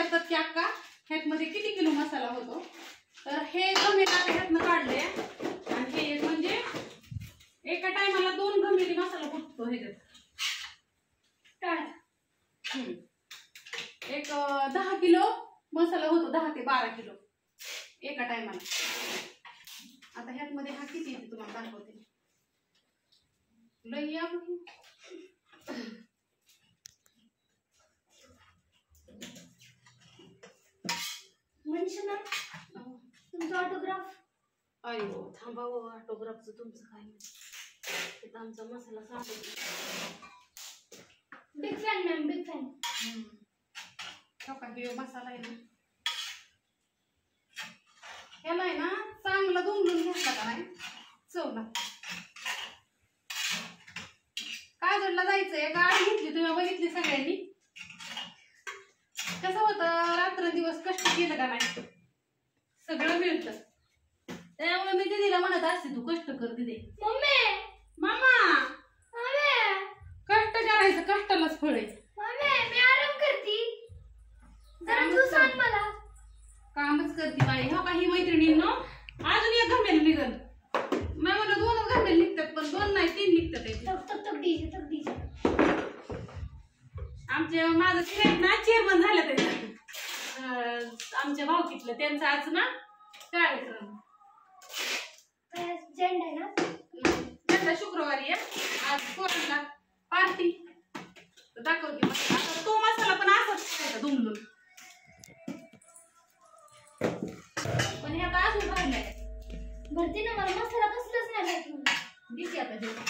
विचारतात की अक्का ह्यातमध्ये किती किलो मसाला होतो, तर हे गमेल आता ह्यातनं काढलंय आणि हे म्हणजे एका टायमाला 2 गमेली मसाला फुटतो ह्याच्यात. एक 10 किलो मसाला होतो, 10 ते 12 किलो एका टायमाला. आता ह्यातमध्ये हा किती येते तुम्हाला दाखवते. लई या मनीषा तुमचा ऑटोग्राफ. अयो थांबा हो, ऑटोग्राफचं तुमचं काय नाही, तिथं आमचा मसाला सांगतो. Big fan ma'am, big fan. हे मसाला आहे ना, ह्याला आहे ना चांगला दुमडून घेतला का नाही चव लागते. काजळला जायचंय, गाडी घेतली तुम्ही बघितली सगळ्यांनी. कसं होतं, रात्रंदिवस कष्ट केलं का नाही सगळं मिळतं. त्यामुळे मी दीदीला म्हणत असते तू कष्ट कर दीदी. मम्मी, मामा मम्मी, कष्ट करायचं, कष्टालाच फळ आहे. मम्मी मी आराम करते, जरा तू सांग मला. कामच करते बाई. हा काही मैत्रिणींनो अजून एक घमेल निघल. मी म्हणलं 2च घमेल निघतात, पण 2 नाही 3 निघतात. तक डीजे, तक डीजे. आमच्या माझं फ्रेंड ना चेअरमन झालं ते आमच्या भावकीतलं, त्यांचा आज ना कार्यक्रम. जेंड आहे ना त्यांचा शुक्रवारी आहे आज. पोरांना पार्टी दाखवते मसाला. आता तो मसाला पण असाच खायचा दुमडून, पण हे आता अजून राहिलाय. भरती ना मला मसाला कसलाच नाही भेटला. दिसते आता जेवण.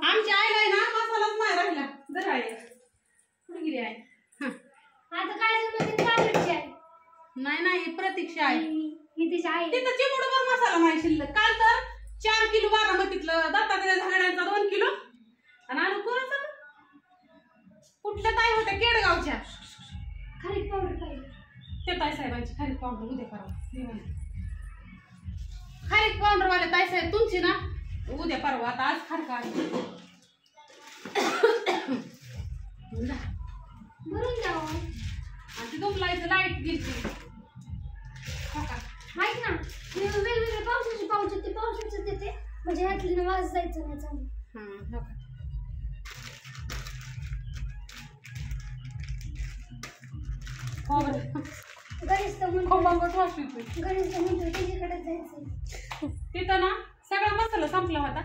आमच्या आईला आहे ना मसालाच नाही राहिला. जर आहे कुठे गेली आहे. आता काय जमते काजळची आहे. नाही प्रतीक्षा आहे. ही तिची आई. तिथं चिमुडभर मसाला नाही शिल्लक. काल तर 4 किलो बारामतीतलं दत्तात्रय झागड्यांचा 2 किलो आणि आणून कोणाचा कुठल्या ताई होत्या केडगावच्या खारीक पावडर पाहिजे. ते ताई साहेबांची खारीक पावडर उद्या करा. खारीक पावडर वाले ताई साहेब तुमची ना उद्या परवा. आता आज खारका भरून द्यावं. आणि ती दुमलायचं लाईट गेली. माहित ना मी वेगवेगळे पावसाचे पाऊच ते पावसाचं देते, म्हणजे ह्यातली ना वास जायचं नाही चांगलं. गणेश तर म्हणतो त्याच्याकडे जायचं. तिथं ना सगळा मसाला संपला होता.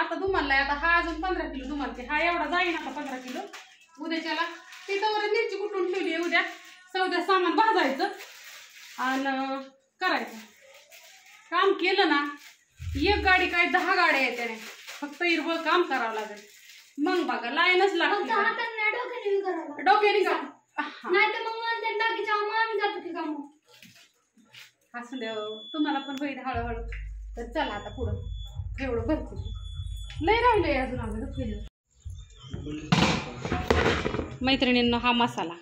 आता दुमाला आता हा अजून 15 किलो दुमालते. हा एवढा जाईन आता 15 किलो. उद्याच्याला तिथं वर मिरची कुठून ठेवली आहे. उद्या सौद्या सामान भाजायचं आणि करायचं. काम केलं ना एक गाडी काय 10 गाड्या येते नाही. फक्त इरबळ काम करावं लागेल. मग बघा लाईनच लागते. डोक्याने का नाही तर मग नंतर बाकीच्या आम्ही जातो की काम. असं द्या तुम्हाला पण होईल हळूहळू. तर चला आता पुढं एवढं भरपूर लय राहिलंय अजून आम्ही दुखलेलं. मैत्रिणींनो हा मसाला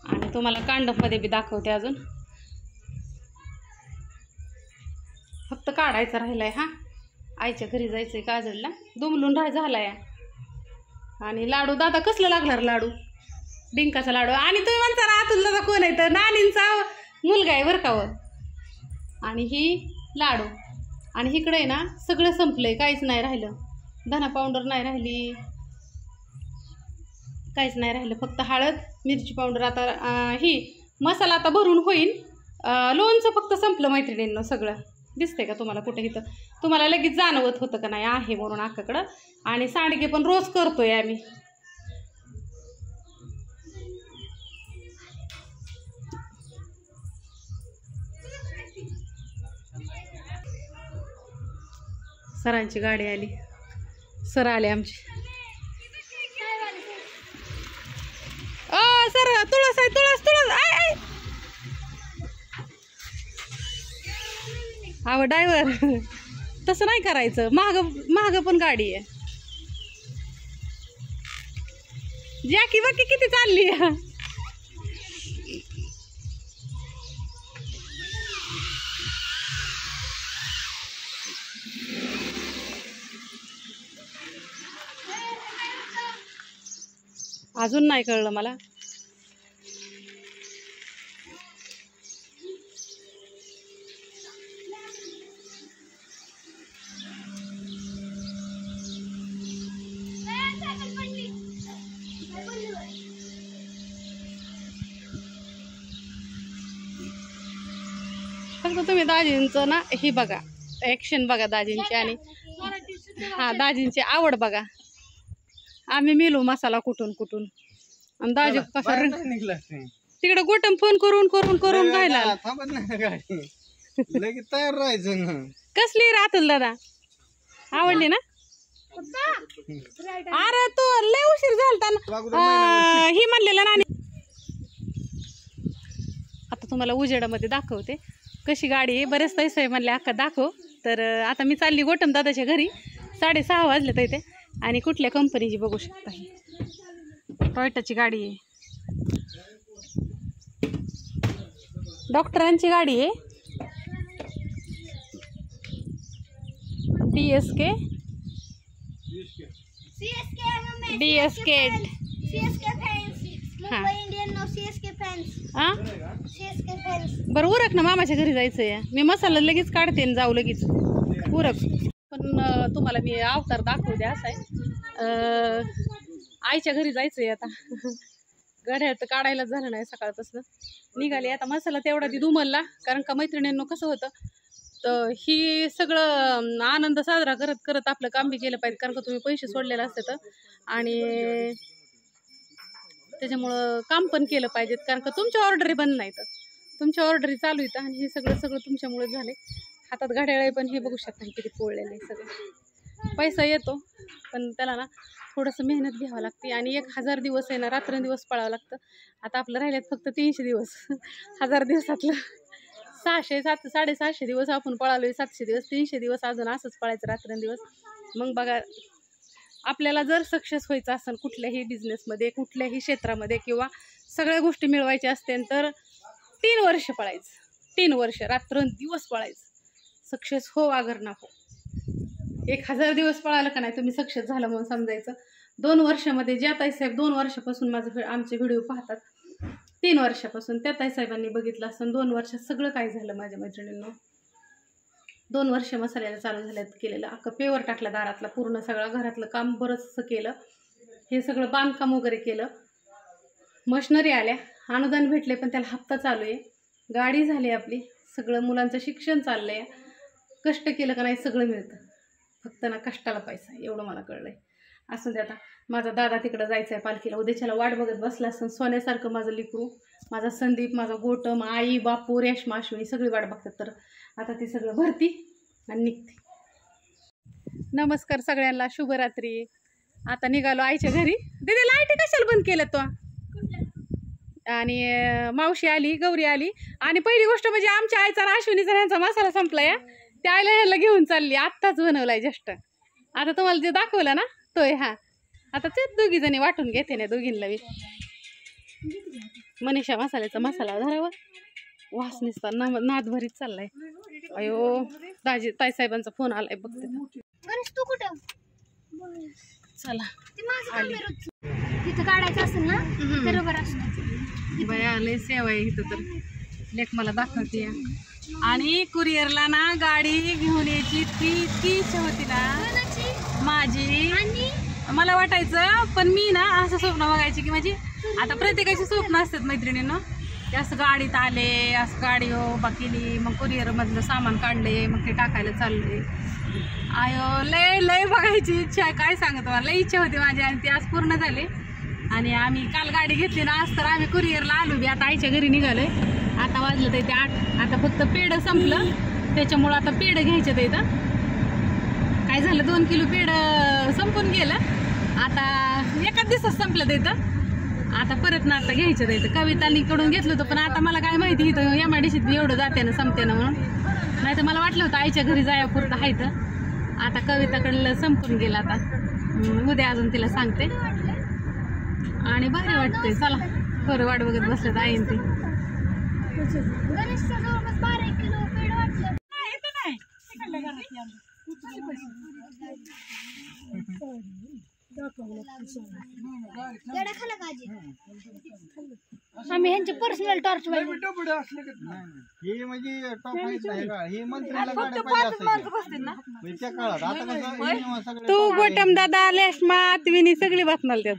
आणि तुम्हाला कांडपमध्ये बी दाखवते. अजून फक्त काढायचं राहिलाय. हा आईच्या घरी जायचंय काजळला. दुमलून झालाय. आणि लाडू दादा कसलं लागणार लाडू. डिंकाचा लाडू. आणि तुम्ही म्हणता ना अतुल दादा कोण आहे तर नानींचा मुलगा आहे बरं का वर. आणि ही लाडू. आणि इकडे आहे ना सगळं संपलंय, काहीच नाही राहिलं. धना पावडर नाही राहिली, काहीच नाही राहिलं. फक्त हळद मिरची पावडर. आता ही मसाला आता भरून होईल. लोणचं फक्त संपलं मैत्रिणींनो सगळं. दिसतंय का तुम्हाला कुठे इथं. तुम्हाला लगेच जाणवत होतं का नाही आहे म्हणून अक्काकडं. आणि सांडगे पण रोज करतोय आम्ही. सरांची गाडी आली. सर आले आमचे. सर तुळस आहे तुळस तुळस. आय आव ड्रायव्हर तसं नाही करायचं. महाग पण गाडी आहे. जॅकी बाकी किती चालली आहे. अजून नाही कळलं मला. फक्त तुम्ही दाजींचं ना ही बघा, ॲक्शन बघा दाजींची, आणि हा दाजींची आवड बघा. आम्ही मिलो मसाला कुठून कुठून, आणि दाजी कसा तिकडे गोटम फोन करून करून करून राहिला. लगेच तयार राहायचं ना. कसली राहतल दादा, आवडली ना? अरे तो लय उशीर झालता ना, ही म्हणलेलं ना. आता तुम्हाला उजेडामध्ये दाखवते कशी गाडी आहे. बरेच पैसे म्हणले अक्का दाखव. तर आता मी चालली गोटम दादाच्या घरी. 6:30 वाजले तर इथे. आणि कुठल्या कंपनीची बघू शकता, ही टोयोटाची गाडी आहे, डॉक्टरांची गाडी आहे. DSK बरं उरक ना, मामाच्या घरी जायचंय. मी मसाला लगेच काढते आणि जाऊ लगेच, उरक. पण तुम्हाला मी अवतार दाखवते. असं आहे, आईच्या घरी जायचंय आता. गड्या तर काढायलाच झालं नाही सकाळपासून. निघाली आता मसाला तेवढा ती दुमलला. कारण का मैत्रिणींनो कसं होतं, तर ही सगळं आनंद साजरा करत करत आपलं काम बी केलं पाहिजे. कारण का तुम्ही पैसे सोडलेले असते तर, आणि त्याच्यामुळं काम पण केलं पाहिजेत. कारण का तुमच्या ऑर्डरी बंद नाही, तर तुमच्या ऑर्डरी चालू आहेत. आणि हे सगळं सगळं तुमच्यामुळे झाले. हातात घड्याळ पण हे बघू शकता किती पोळलेले सगळं. पैसा येतो पण त्याला ना थोडंसं मेहनत घ्यावं लागते. आणि 1000 दिवस आहे ना, रात्रंदिवस पळावं लागतं. आता आपलं राहिलेत फक्त 300 दिवस. 1000 दिवसातलं 600-700 दिवस आपण पळालोय, 700 दिवस, 300 दिवस अजून असंच पळायचं रात्रंदिवस. मग बघा, आपल्याला जर सक्सेस व्हायचं असेल कुठल्याही बिझनेसमध्ये, कुठल्याही क्षेत्रामध्ये, किंवा सगळ्या गोष्टी मिळवायच्या असतील, तर 3 वर्ष पळायचं. 3 वर्ष रात्रंदिवस पळायचं. सक्सेस हो अगर ना हो. 1000 दिवस पळालं का नाही तुम्ही सक्सेस झालं म्हणून समजायचं. 2 वर्षामध्ये ज्या ताईसाहेब 2 वर्षापासून आमचे व्हिडिओ पाहतात, 3 वर्षापासून त्या ताईसाहेबांनी बघितलं असं 2 वर्षात सगळं काय झालं माझ्या मैत्रिणींनो. 2 वर्ष मसाल्याला चालू झाल्यात केलेलं. अख्खं पेवर टाकला दारातला, पूर्ण सगळं घरातलं काम बरंचसं केलं. हे सगळं बांधकाम वगैरे केलं. मशिनरी आल्या, अनुदान भेटले पण त्याला हप्ता चालू आहे. गाडी झाली आपली, सगळं मुलांचं शिक्षण चाललं आहे. कष्ट केलं का नाही सगळं मिळतं, फक्त ना कष्टाला पैसा, एवढं मला कळलं आहे. असं दे आता. माझा दादा तिकडं जायचं आहे पालखीला. उद्याच्याला वाट बघत बसला असं सोन्यासारखं माझं लिकरू, माझा संदीप, माझा गोटम, आई, बापू, रेशमा, अश्विनी सगळी वाट बघतात. तर आता ती सगळं भरती आणि निघते. नमस्कार सगळ्यांना, शुभरात्री. आता निघालो आईच्या घरी. दीदी लाईट कशाला बंद केलं तो? आणि मावशी आली, गौरी आली. आणि पहिली गोष्ट म्हणजे आमच्या आईचा अश्विनीचा ह्यांचा मसाला संपलाय. त्या आईला ह्याला घेऊन चालली, आत्ताच बनवलाय जस्ट. आता तुम्हाला जे दाखवलं ना तोय. हा आता ते 2 जणी वाटून घेते ना, दोघींना बी. मनीषा मसाल्याचा मसाला धरावा, वास निसता नाद भरीत चाललाय. अयो ताईसाहेबांचा फोन आलाय, बघते. तू कुठं? चला आली. तिथं काढायचं असेल ना बरोबर असतं. बया लय सेवा आहे इथं, तर लेख मला दाखवते. आणि कुरिअरला ना गाडी घेऊन यायची इतकी इच्छा होती ना माझी. मला वाटायचं, पण मी ना असं स्वप्न बघायची की माझी, आता प्रत्येकाची स्वप्न असतात मैत्रिणींना, की असं गाडीत आले, असं गाडी केली, मग कुरिअरमधलं सामान काढले, मग ते टाकायला चालले. आयो लय बघायची इच्छा, काय सांगतो मला, लय इच्छा होती माझी. आणि ती आज पूर्ण झाली. आणि आम्ही काल गाडी घेतली ना, आज तर आम्ही कुरिअरला आलो बी. आता आईच्या घरी निघालोय. आता वाजलं तर ते 8. आता फक्त पेढं संपलं, त्याच्यामुळं आता पेढं घ्यायचं. तर इथं काय झालं, 2 किलो पेढं संपून गेलं. आता एकाच दिवसात संपलं तर इथं. आता परत ना आता घ्यायचं. इथं कवितांकडून घेतलं होतं, पण आता मला काय माहिती इथं MIDCत एवढं जाते ना, संपते ना म्हणून. नाही तर मला वाटलं होतं आईच्या घरी जायापुरतं आहे. तर आता कविताकडलं संपून गेलं. आता उद्या अजून तिला सांगते. आणि भारी वाटते. चला खरं वाट बघत बसलं तर आईन ते. खाला का आजी? आम्ही ह्यांचे पर्सनल टॉर्च हे म्हणजे टॉप माहित नाही का हे मंत्र्याला गाड्या पाहिजे असायच्या त्या काळात आता कसं इनोव्हा सगळे तू गोटम दादा लेशमा त्विनी सगळी बसणार त्यात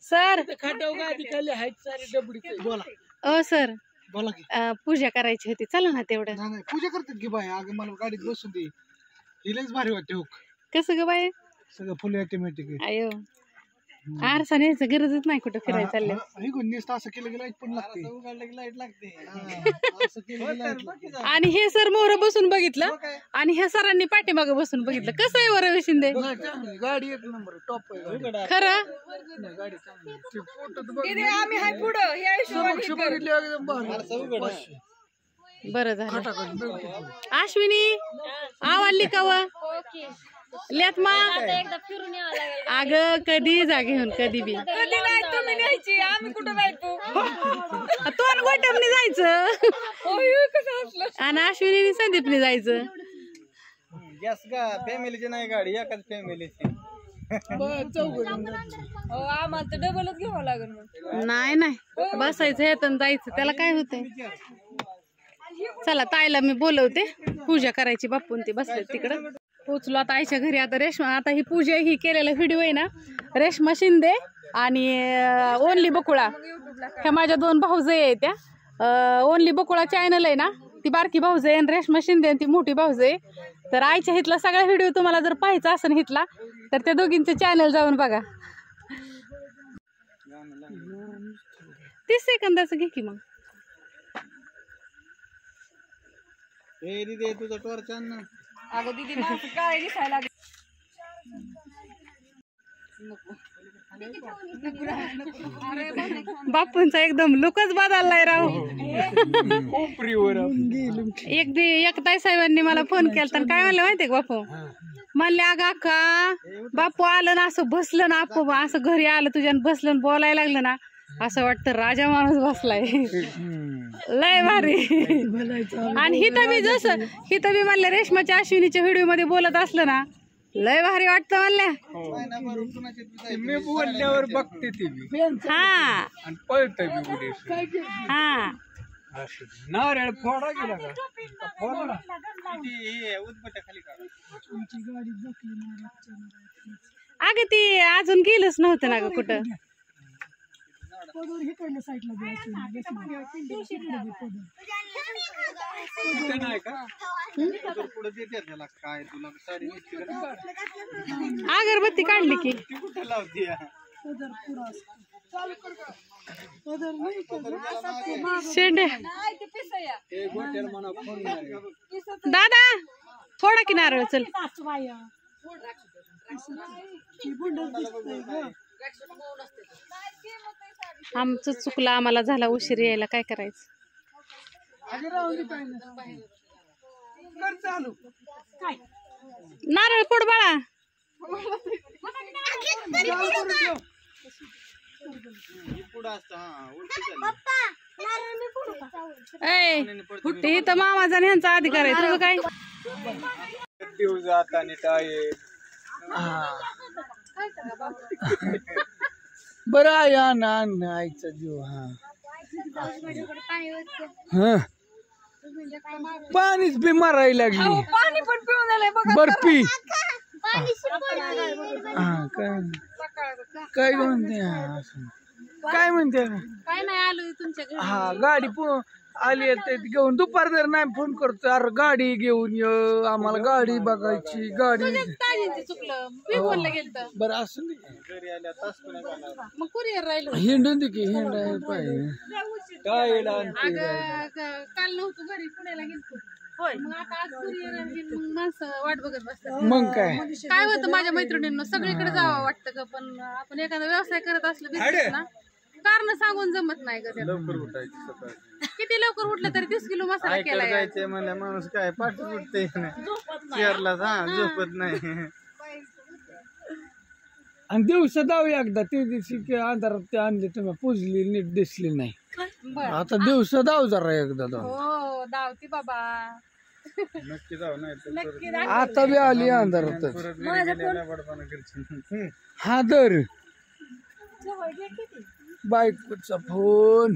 सर ओ सर बोला की पूजा करायची होती चला ना तेवढं नाही पूजा करतात की बाय अगं मला गाडीत बसून दे हिलेच भारी वाटते हो कसं ग बाय सगळं फुल ऑटोमॅटिक अयो आरसा न्यायचं गरजच नाही कुठं फिरायला चालले नुसतं असं केलं की लाईट पण लागते लाईट लागते असं केलं की लाईट लागते आणि हे सर मोर बसून बघितलं आणि ह्या सरांनी पाठीमागे बसून बघितलं कसं आहे वर शिंदे गाडी एक नंबर टॉप आहे खरं गाडी चांगली आम्ही हाय पुढं एकदम बरं झालं अश्विनी आवडली का व लेत मा एकदा फिरून यावं लागेल अग कधी जा घेऊन कधी बी कधी नाही तुम्ही न्यायची आम्ही कुठं जायचो तोंड गोटमने जायचं कसं असलं आणि अश्विनी संदीपने जायचं गॅस का फॅमिलीची नाही गाडी एकाच फॅमिलीची आम्हाला तर डबलच घ्यावं लागेल मग नाही नाही बसायचं ह्यातून जायचं त्याला काय होतंय चला ताईला मी बोलवते पूजा करायची बापून ती बसले तिकडं पोचलो आता आईच्या घरी आता रेश्मा आता ही पूजा ही केलेला व्हिडिओ आहे ना रेश्मा शिंदे आणि ओनली बकुळा ह्या माझ्या 2 भाऊज आहे त्या ओनली बकुळा चॅनल आहे ना ती बारकी भाऊज आहे आणि रेश्मा शिंदे आणि ती मोठी भाऊज आहे तर आईच्या हितला सगळा व्हिडिओ तुम्हाला जर पाहायचा असेल हितला तर त्या दोघींचे चॅनल जाऊन बघा 30 सेकंदाचं घे की मग ए दीदी तुझा टॉर्च आण ना अगं दीदी माझं काय दिसायला लागलं बापूंचा एकदम लुकच बदललाय राव एक ताई साहेबांनी मला फोन केला तर काय म्हणलं माहितीये का बापू म्हणले अगं अक्का बापू आलं ना असं बसलं ना आपू असं घरी आलं तुझ्या बसलं बोलायला लागलं ना असं वाटतं राजा माणूस बसलाय लय भारी आणि हिथं मी म्हणलं रेश्माच्या अश्विनीच्या व्हिडिओ मध्ये बोलत असलं ना लय भारी वाटतं म्हणल्या मी बोलल्यावर बघते ती हा आणि पळतय हा नारळ फोडा गेला का फोडा अगं ती अजून गेलंच नव्हतं ना ग कुठं नाही का पुढे देते त्याला काय तुला साडी अगरबत्ती काढली की कुठे लावते शेंड्या दादा थोडा की नारळ चल आमचं चुकलं आम्हाला झाला उशीर यायला काय करायचं नारळ फोड बाळा ते तर मामाचा आणि ह्यांचा अधिकार आहे तुझं काय बरं आहे आईचा जीव हा पाणीच बी मारायला लागली पाणी पण पिऊन आलंय बघा बर्फी हा काय म्हणते काय म्हणते काय नाही आलो तुमच्या घरी हा गाडी आली ते घेऊन दुपार जर नाही फोन करतो अरे गाडी घेऊन ये आम्हाला गाडी बघायची गाडी चुकलं मी फोनला गेलतो बरं असं मग कुरिअर राहिलो हिंडून दे की हिंडायला पाहिजे काय काल नव्हतं घरी पुण्याला गेलतो होय मग आता आज कुरिअर माणसं वाट बघत बसतात मग काय काय होतं माझ्या मैत्रिणींना सगळीकडे जावं वाटतं का पण आपण एखादा व्यवसाय करत असलं business ना कारण सांगून जमत नाही ग लवकर उठायचं सकाळी किती लवकर उठलं तरी 30 किलो मसाला केला जायचंय मला माणूस काय पाठ उठते चेअरला झोपत नाही आणि दिवसा जाऊ एकदा ते दिवशी अंधारात ते आणले तुम्ही पुजली नीट दिसली नाही आता दिवसा जाऊ जरा एकदा हो दावती बाबा नक्की जाऊ नक्की नाही आता बी आली अंधारात हा दर बायकोचा फोन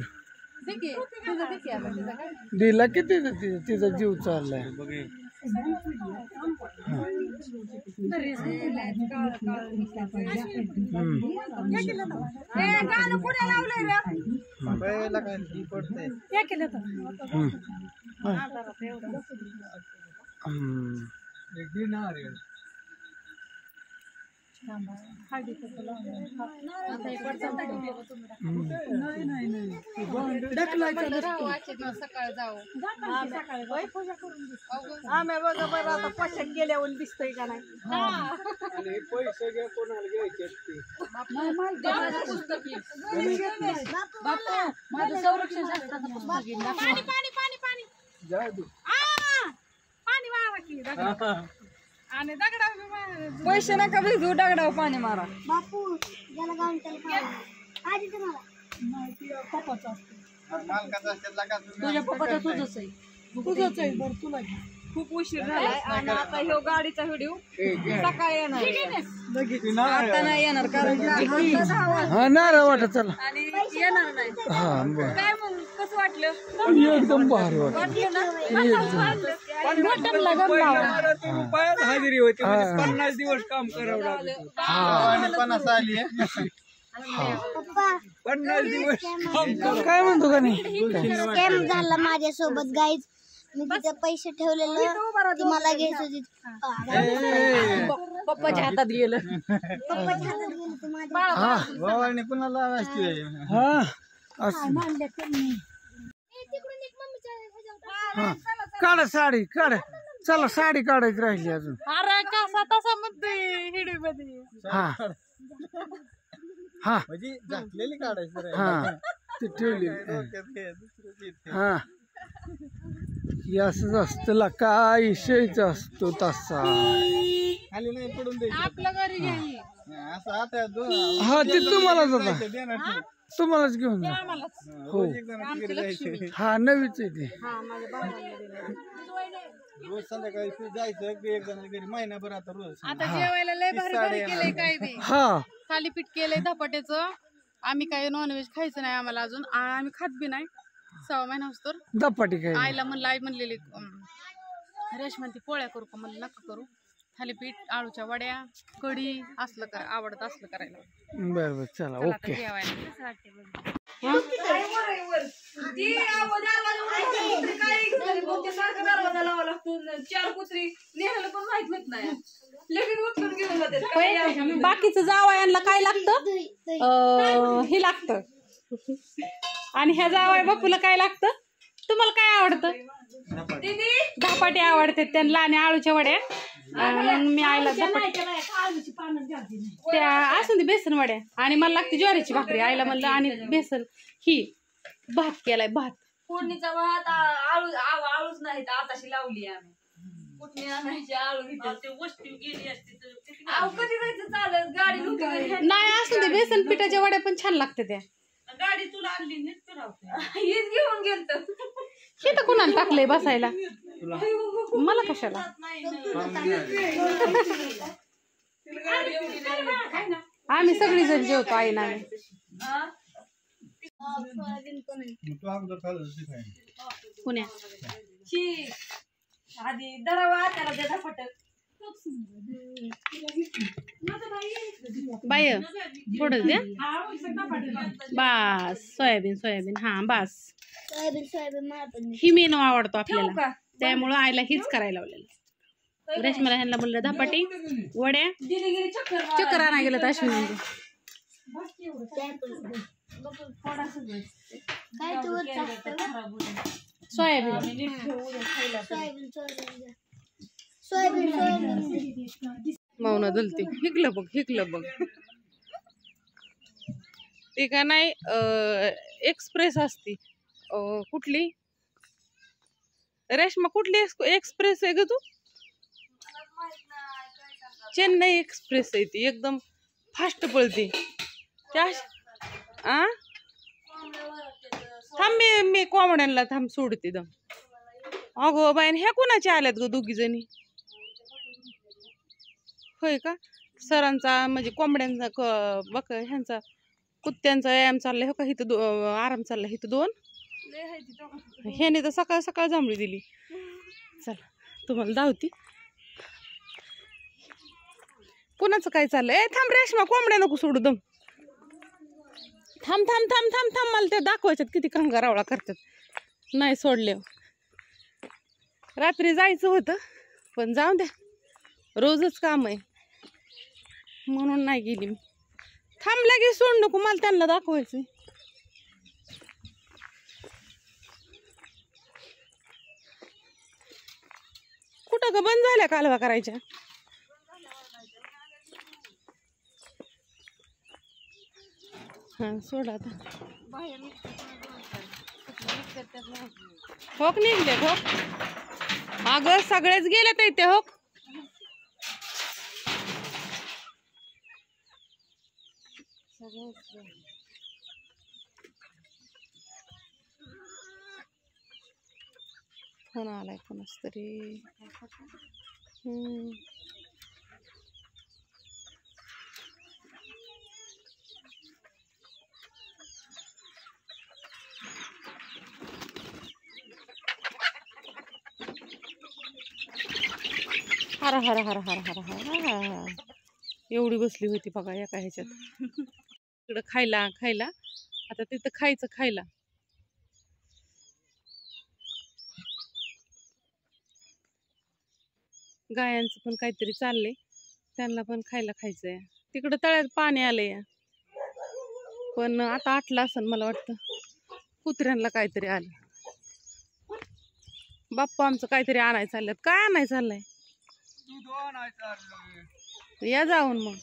दे की, तुझं दे की आता तिचं काय. दिला किती तिचा जीव चाललाय सकाळ जाऊ आम्ही बघा बरं आता पशात गेल्यावर दिसतंय का नाही. पैसे घ्या कोणाला घ्यायचे माझं संरक्षण शास्त्राचं पुस्तक घेऊन दाखव. पाणी पाणी पाणी पाणी पाणी मारा की दगडावर. आणि दगडावर पैसे नका भिजू दगडावर पाणी मारा. बापू ज्याला गाऊन त्याला पाहा. आधी तुम्हाला तुझ्या पप्पाचा तुझंच आहे. तुझंच आहे बरं तुला खूप उशीर झालाय आणि आता ह्यो गाडीचा व्हिडिओ सकाळी येणार आता नाही येणार कारण हा नारळ वाटत चला आणि येणार नाही. हा बरं काय मग कसं वाटलं? एकदम भारी वाटत हजेरी होती 50 दिवस काम करावं लागलं. पप्पा 50 दिवस काय म्हणतो का नाही स्कॅम झाला माझ्यासोबत गाईज. मी तिथे पैसे ठेवलेलं ती मला घ्यायचं होती. पप्पाच्या हातात गेलं. पप्पाच्या हातात गेलं ते माझ्या. हा असं तिकडून एक मम्मीच्या ह्याच्यावर हा काढा साडी काढा चला साडी काढायची राहिली अजून अरे कसा तसा म्हणते हिडी मध्ये. हा हा म्हणजे झाकलेली काढायची हा ते ठेवली हा हे असंच असतं काय विषयच असतो तसा खाली नाही पडून द्यायची आपल्या घरी घ्या ही. असं आता हा ते तुम्हालाच आता तुम्हालाच घेऊन जा हो हा नवीच आहे ते रोज संध्याकाळी जायचं एक जण घरी महिनाभर आता रोज आता जेवायला लय भारी भारी केलंय काय बी. हा थालीपीठ केलंय धपाट्याचं. आम्ही काय नॉनव्हेज खायचं नाही आम्हाला अजून. आम्ही खात बी नाही 6 महिना असतो. दपाटी काय आईला म्हणलं आई म्हणलेली रेश म्हणते पोळ्या करू का म्हणलं नका करू. थालीपीठ आळूच्या वड्या कढी असलं का आवडत असलं करायला. बर बर चला चला आता ओके जेवायला कसं वाटते बघ. दरवाजा लावा लागतो 4 कुत्री नेहाला पण माहित नाही लगेच उचलून घेऊन जाते. बाकीचं जावयांना काय लागतं हे लागतं आणि ह्या जावया बापूला काय लागतं. तुम्हाला काय आवडतं? धपाटे आवडते त्यांना आणि आळूच्या वड्या. मग मी आईला त्या असून दे बेसन वड्या आणि मला लागते ज्वारीची भाकरी. आईला म्हणलं आणि बेसन ही भात केलाय भात. फोडणीचा भात आळूच नाही आताशी लावली आम्ही. कुठली आणायची आळू कधी जायचं चालत गाडी नव्हती नाही असून दे बेसन पिठाच्या वड्या पण छान लागते त्या. गाडी तुला आणली हेच घेऊन गेलत. हे तर कुणाला टाकलंय बसायला मला कशाला. आम्ही सगळी जण जेवतो आई ना पुण्या आधी दरावा त्याला देता फटक बाय थोडं द्या बास. सोयाबीन सोयाबीन हा बास. सोयाबीन ही मेनू आवडतो आपल्याला त्यामुळं आईला हीच करायला लावलेलं. रेशमाला ह्यांना म्हणलं धपाटी वड्या चक्कर आणा गेलं तर अश्विनी सोयाबीन मावना दलते हिकलं बघ हिकलं बघ. ते का नाही एक्सप्रेस असती कुठली रेशमा कुठली एक्सप्रेस आहे ग तू? चेन्नई एक्सप्रेस आहे ती एकदम फास्ट पळते त्या. थांब मी कोंबड्यांना थांब सोडते दम. अगो बाईन ह्या कोणाच्या आल्यात ग दोघी जणी? होय का सरांचा म्हणजे कोंबड्यांचा बक ह्यांचा कुत्त्यांचा व्यायाम चाललाय हो का इथं आराम चाललाय इथं 2 लय आहे ती दोघं. ह्याने तर सकाळ सकाळ जांभळी दिली. चला तुम्हाला धावती. कुणाचं काय चाललंय? ए थांब रेश्मा, कोंबड्या नको सोडू दम. थांब थांब थांब थांब थांब, मला ते दाखवायच्यात किती कंगारावळा करतात. नाही सोडले. रात्री जायचं होतं पण जाऊ द्या, रोजच काम आहे म्हणून नाही गेली मी. थांब लगेच सोड नको, मला त्यांना दाखवायचं. कुठं का बंद झाल्या कालवा करायच्या? हा सोड आता. बाहेर होक निघले हो. अगं सगळेच गेलेत इथे हो. फोन आलाय कोणाच तरी. हर हर हर हर हर हर. एवढी बसली होती बघा एका ह्याच्यात. इकडं खायला खायला, आता तिथं खायचं खायला. गायांचं पण काहीतरी चाललंय, त्यांना पण खायला खायचंय. तिकडं तळ्यात पाणी आलंय पण आता आटलं असं मला वाटतं. कुत्र्यांना काहीतरी आलं. बाप्पा आमचं काहीतरी आणायचं चाललं. काय आणायचं चाललंय? दूध आणायचं आणलं. या जाऊन मग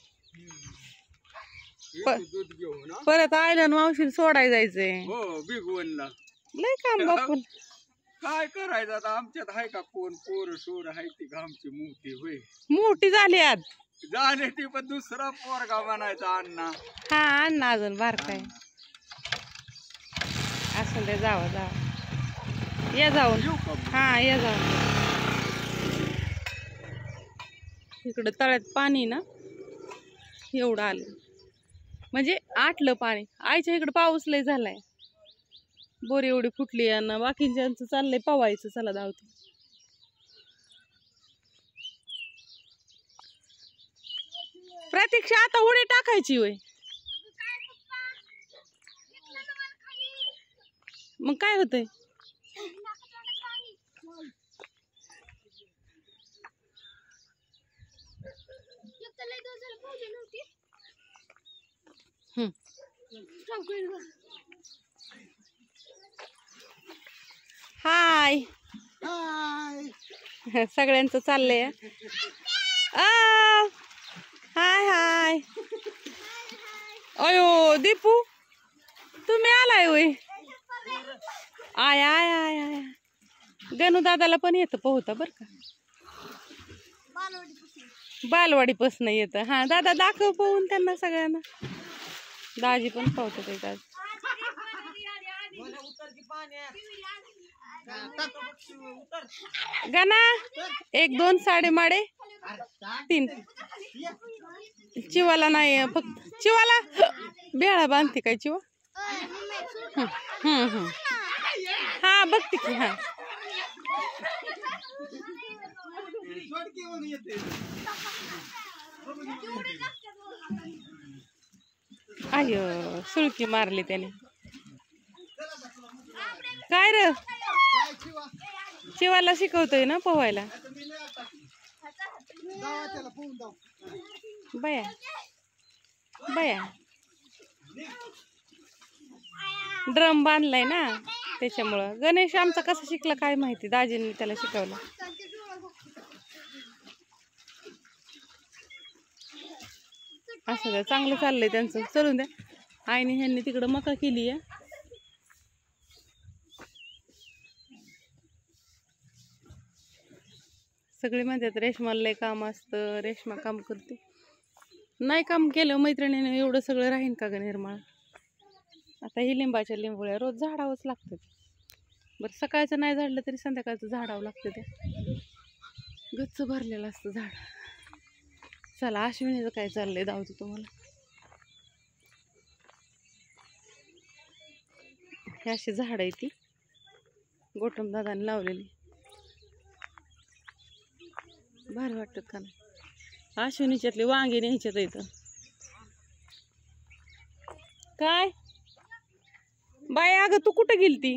दूध घेऊन हा? परत आयलन मावशीला सोडाय जायचंय. हो बिगवनला. लय काम बापून. काय करायचं आता, आमच्यात आहे का कोण पोर सोर आहे ती आमची मोठी होय. मोठी झाली आज. झाले ती पण दुसरा पोरगा म्हणायचा अण्णा. हा अण्णा अजून बारकाय. असं दे, जावा जावा. या जाऊन. येऊ का? हा या जाऊन. इकडं तळ्यात पाणी ना एवढं आलं, म्हणजे आटलं पाणी. आईच्या इकडं पाऊस लय झालाय. बोर एवढी फुटली आणि बाकीच्यांचं चाललंय पवायचं. चला धावतो. प्रतीक्षा आता उडी टाकायची होय. मग काय होतंय? हाय सगळ्यांचं चाललंय. हाय हाय. अयो दीपू तुम्ही आलाय होय. I I I I. Ganu दादाला पण येतं पोहता बर का. बालवाडीपासून येतं. हा दादा दाखव पोहून त्यांना सगळ्यांना. दाजी पण पोहतात येतात. गणा 1 2 साडे माडे 3. चिवाला नाही, फक्त चिवाला बेळा बांधते काय चिवा. हा बघते की. हा अयो सुळकी मारली त्याने. काय र शिवाला शिकवतोय ना पोहायला. बया बया ड्रम बांधलाय ना त्याच्यामुळं. गणेश आमचा कसं शिकला काय माहिती, दाजींनी त्याला शिकवलं. असं द्या, चांगलं चाललंय त्यांचं. चलून द्या. आईने ह्यांनी तिकडं मका केली आहे. सगळे म्हणतात रेशमाला लय काम असतं, रेशमा काम करते. नाही काम केलं मैत्रिणीने एवढं सगळं राहीन का ग निर्मळ. आता ही लिंबाच्या लिंबोळ्या रोज झाडावंच लागतं. बरं सकाळचं नाही झाडलं तरी संध्याकाळचं झाडावं लागतं. ते गच्च भरलेलं असतं झाड. चला अश्विनीचं काय चाललंय दावतो तुम्हाला. हे अशी झाड आहे ती गोटम दादाने लावलेली. भारी वाटतात का नाही. अश्विनीच्यातले वांगे न्यायच्यात इथं. काय बाय अगं तू कुठं गेलती?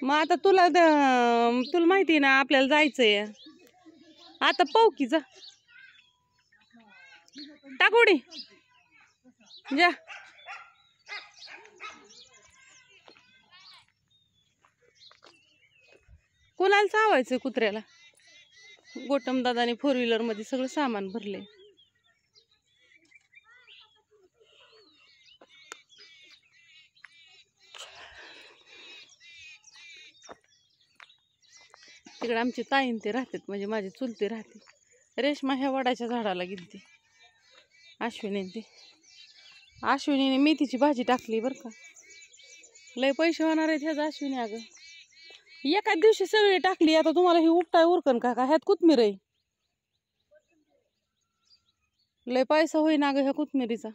मग आता तुला माहिती ना आपल्याला जायचंय आता. पाहू जा टाकोडी जा. कोणाला चावायचंय कुत्र्याला? गोटम दादाने 4 व्हीलर मध्ये सगळं सामान भरले. तिकडे आमची ताईन ते राहतात म्हणजे माझी चुलती राहते. रेशमा ह्या वडाच्या झाडाला गेलती अश्विनीने मेथीची भाजी टाकली बरं का. लय पैसे होणार आहेत ह्याचा अश्विनी. अगं एकाच दिवशी सगळी टाकली. आता तुम्हाला ही उपटाय उरकन का ह्यात कोथमीर आहे. लय पैसा होईना अगं ह्या कोथमिरीचा.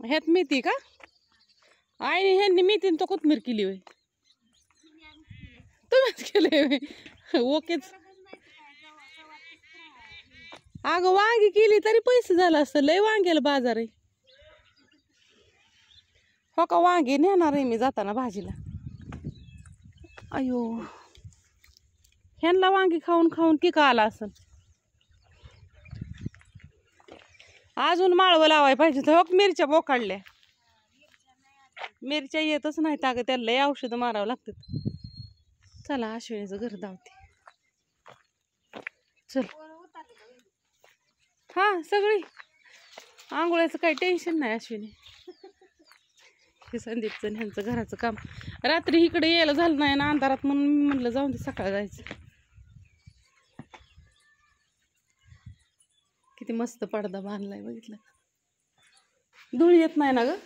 ह्यात मेथी का आई ह्यांनी मेथीन तो कोथमीर केली होय. तुम्हीच केले ओकेच. अगं वांगी केली तरी पैसे झालं असतं. लय वांग्याला बाजार आहे. हो का वांगी नेणार आहे मी जाताना भाजीला. अयो ह्यांना वांगी खाऊन खाऊन की का आला असेल. अजून माळवं लावाय पाहिजे तर. हो मिरच्या बोकाडल्या. मिरच्या येतच नाहीत अगं त्याला लय औषधं मारावं लागतात. चला अश्विनीचं घर धावते. चल हा सगळी आंघोळ्याचं काही टेन्शन नाही अश्विनी. हे संदीपचं ह्यांचं घराचं काम रात्री इकडे यायला झालं नाही ना अंधारात म्हणून मी म्हटलं जाऊन दे सकाळ जायचं. किती मस्त पडदा बांधलाय बघितलं. धूळ येत नाही ना ग.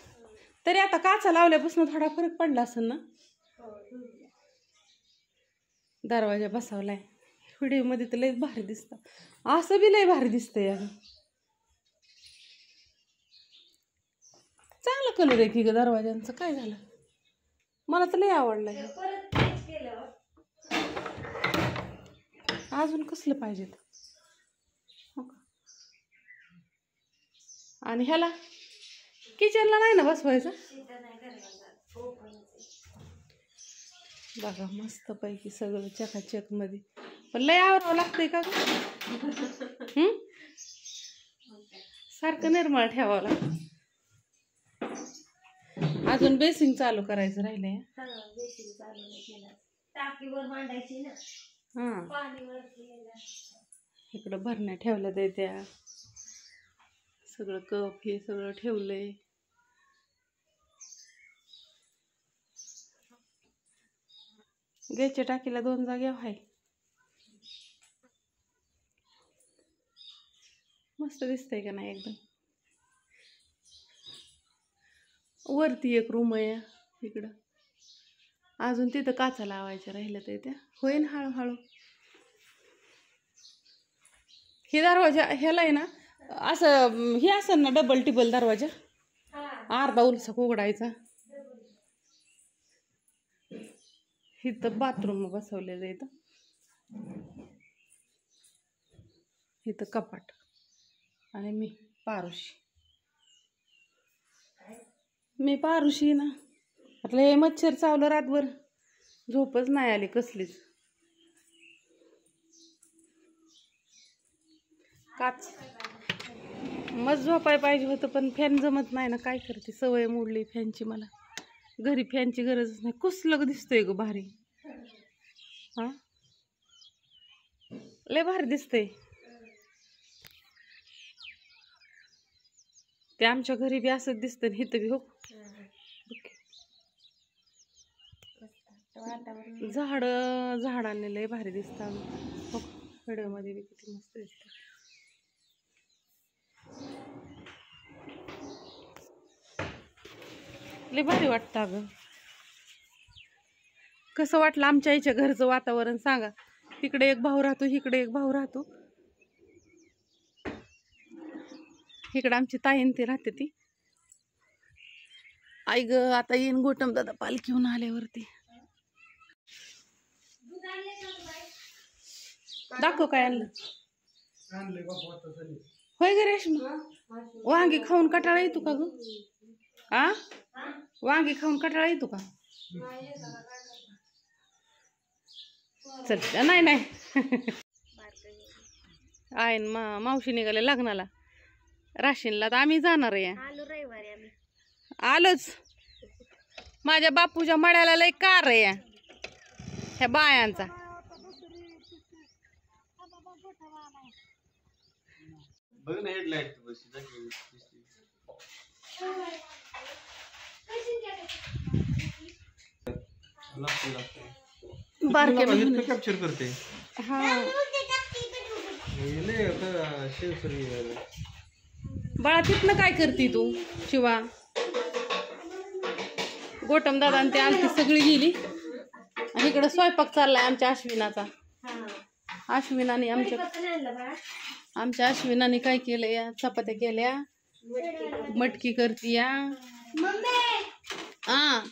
तरी आता काचा लावल्यापासून थोडा फरक पडला असेल ना. दरवाजा बसवलाय. व्हिडिओ मध्ये तर लय भारी दिसतं. असं बी लय भारी दिसतंय अगं. चांगला कलर आहे की ग दरवाजांचं. काय झालं मला तर लय आवडलंय. अजून कसलं पाहिजेत. आणि ह्याला किचनला नाही ना बसवायचं. बघा मस्त पैकी सगळं चकाचक मध्ये. पण लय आवरावं लागतंय का सारखं निर्मळ ठेवावं लागतं. अजून बेसिंग चालू करायचं राहिलंय. टाकीवर मांडायची ना. हा पाणीवर इकडं भरण्या ठेवल्या त्या त्या सगळं कप हे सगळं ठेवलंय. गॅसच्या टाकीला 2 जागे आहे. मस्त दिसतंय का नाही एकदम. वरती एक रूम आहे इकडं. अजून तिथं काचा लावायच्या राहिल्या तर त्या होईन हळूहळू. हे दरवाजा ह्याला आहे ना असं हे असं ना डबल टिबल दरवाजा अर्धा उलसक उघडायचा. इथं बाथरूम बसवलेलं आहे. इथं कपाट आणि मी पारुशी ना. म्हटलं हे मच्छर चावलं रातभर झोपच नाही आली कसलीच. काच मस्त झोपाय पाहिजे होतं पण फॅन जमत नाही ना. काय करते सवय मोडली फॅनची. मला घरी फॅनची गरजच नाही. कसलं दिसतंय ग भारी. हा लय भारी दिसतंय. ते आमच्या घरी बी असंच दिसतं हिथं बी. हो झाडांनी लय भारी दिसतं. हो व्हिडिओमध्ये बी किती मस्त दिसतं. लय भारी वाटतं अगं. कसं वाटलं आमच्या आईच्या घरचं वातावरण सांगा. तिकडे एक भाऊ राहतो इकडे एक भाऊ राहतो. इकडे आमची ताईन ती राहते ती. आई ग आता येईन गोटम दादा पालखीहून आल्यावरती. दाखव काय आणलं. होय ग रेश्मा, वांगी खाऊन कटाळा येतो का ग? आ वांगी खाऊन कटाळा येतो का? चल नाही नाही आहे मावशी निघाले लग्नाला राशीनला, तर आम्ही जाणार आहे. आलोच. माझ्या बापूच्या मड्याला लय कार आहे ह्या बायांचा. बघ ना हेडलाईट बारक्या कॅप्चर करते. हा बाळा तिथनं काय करते तू शिवा? गोटम दादा आणि ते आलती सगळी गेली आणि इकडं स्वयंपाक चाललाय आमच्या अश्विनाचा. अश्विनाने आमच्या अश्विनाने काय केलं या, चपात्या केल्या, मटकी करती या. हा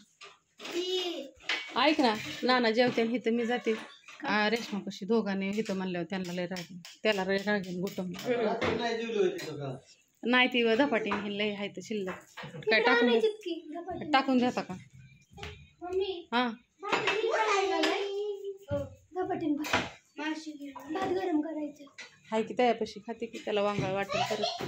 ऐक ना, नाना जेवते हिथं मी जाते रेश्मा कशी दोघांनी हिथं म्हणल्यावर त्यांना लय रागीन, त्याला लय रागीन गोटम. नाही ती धपाटी हे लय आहे तर शिल्लक. काय टाकून देता का? हा भात गरम करायचं हाय की त्यापाशी खाते की त्याला वांगाळ वाटेल करत.